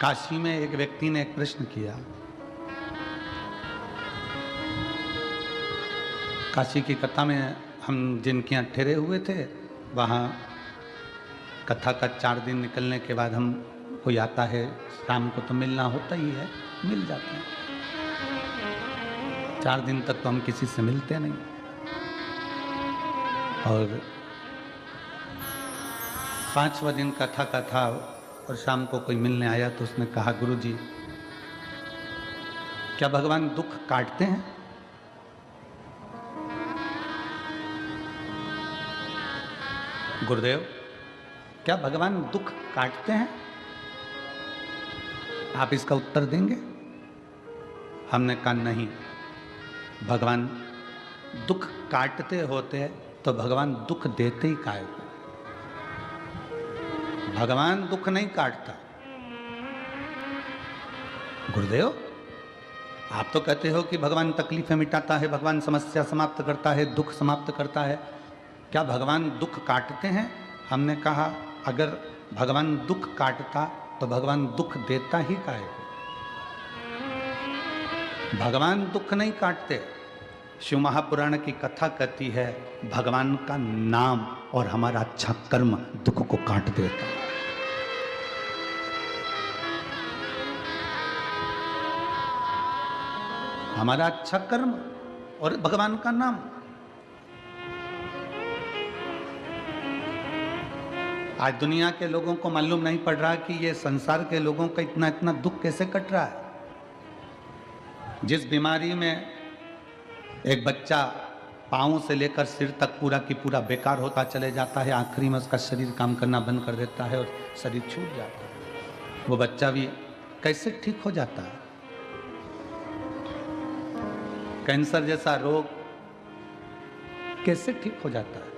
काशी में एक व्यक्ति ने एक प्रश्न किया। काशी की कथा में हम जिनके यहाँ ठहरे हुए थे, वहाँ कथा का 4 दिन निकलने के बाद हम कोई आता है, शाम को तो मिलना होता ही है, मिल जाते हैं। 4 दिन तक तो हम किसी से मिलते नहीं। और 5वां दिन कथा का था और शाम को कोई मिलने आया तो उसने कहा, गुरुजी क्या भगवान दुख काटते हैं? गुरुदेव क्या भगवान दुख काटते हैं? आप इसका उत्तर देंगे? हमने कहा नहीं, भगवान दुख काटते होते तो भगवान दुख देते ही काहे को? भगवान दुख नहीं काटता। गुरुदेव आप तो कहते हो कि भगवान तकलीफें मिटाता है, भगवान समस्या समाप्त करता है, दुख समाप्त करता है, क्या भगवान दुख काटते हैं? हमने कहा अगर भगवान दुख काटता तो भगवान दुख देता ही काहे को? भगवान दुख नहीं काटते। शिव महापुराण की कथा कहती है भगवान का नाम और हमारा अच्छा कर्म दुख को काट देता है। हमारा अच्छा कर्म और भगवान का नाम। आज दुनिया के लोगों को मालूम नहीं पड़ रहा कि ये संसार के लोगों का इतना इतना दुख कैसे कट रहा है। जिस बीमारी में एक बच्चा पाँव से लेकर सिर तक पूरा की पूरा बेकार होता चले जाता है, आखिरी में उसका शरीर काम करना बंद कर देता है और शरीर छूट जाता है, वो बच्चा भी कैसे ठीक हो जाता है। कैंसर जैसा रोग कैसे ठीक हो जाता है।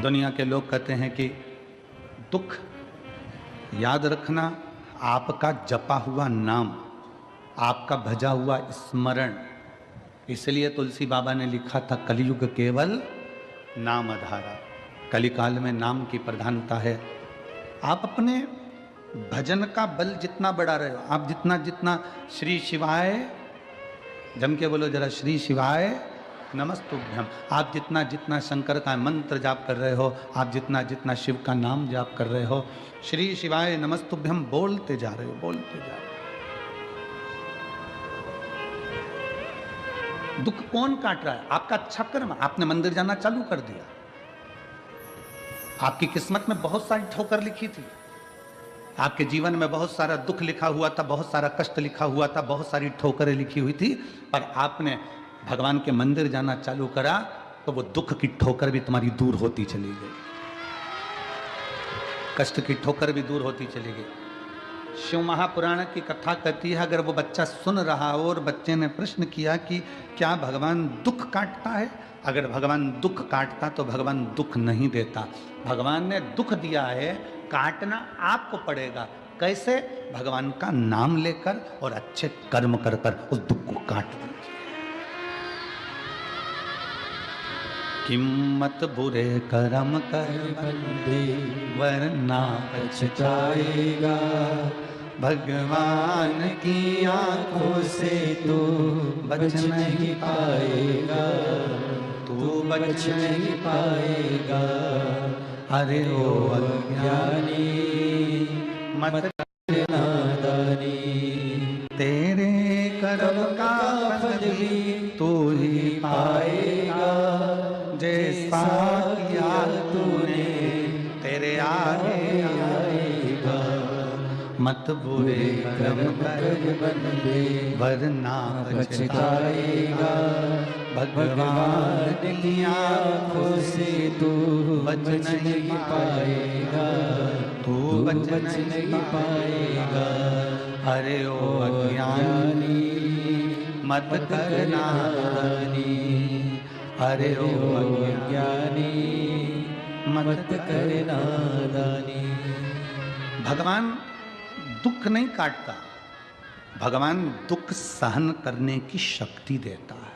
दुनिया के लोग कहते हैं कि दुख याद रखना आपका जपा हुआ नाम, आपका भजा हुआ स्मरण। इसलिए तुलसी बाबा ने लिखा था कलयुग केवल नाम आधारा। कलिकाल में नाम की प्रधानता है। आप अपने भजन का बल जितना बढ़ा रहे हो, आप जितना जितना श्री शिवाय, जम के बोलो जरा, श्री शिवाय नमस्तुभ्यम, आप जितना जितना शंकर का मंत्र जाप कर रहे हो, आप जितना जितना शिव का नाम जाप कर रहे हो, श्री शिवाय नमस्तुभ्यम बोलते जा रहे हो, बोलते जा रहे हो। दुख कौन काट रहा है? आपका अच्छा कर्म। आपने मंदिर जाना चालू कर दिया, आपकी किस्मत में बहुत सारी ठोकर लिखी थी, आपके जीवन में बहुत सारा दुख लिखा हुआ था, बहुत सारा कष्ट लिखा हुआ था, बहुत सारी ठोकरें लिखी हुई थी, पर आपने भगवान के मंदिर जाना चालू करा तो वो दुख की ठोकर भी तुम्हारी दूर होती चली गई, कष्ट की ठोकर भी दूर होती चली गई। शिव महापुराण की कथा कहती है अगर वो बच्चा सुन रहा हो और बच्चे ने प्रश्न किया कि क्या भगवान दुख काटता है? अगर भगवान दुख काटता तो भगवान दुख नहीं देता। भगवान ने दुख दिया है, काटना आपको पड़ेगा। कैसे? भगवान का नाम लेकर और अच्छे कर्म कर कर उस दुख को काट दीजिए। किम्मत बुरे कर्म कर बंदे वरना पछताएगा, भगवान की आंखों से तू बच नहीं पाएगा, तू बच नहीं पाएगा। अरे ओ अज्ञानी मत कर नादानी, तेरे कर्म का फल भी तू ही पाएगा, जैसा किया तूने तेरे आगे आएगा। मत बुरे कर्म कर बंदे वरना पछताएगा, भगवान की आंखों से तू बच नहीं पाएगा, तू बच नहीं पाएगा। अरे ओ अज्ञानी मत कर नादानी, अरे ओ अज्ञानी मत कर नादानी। भगवान दुख नहीं काटता, भगवान दुख सहन करने की शक्ति देता है,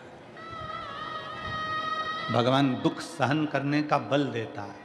भगवान दुख सहन करने का बल देता है।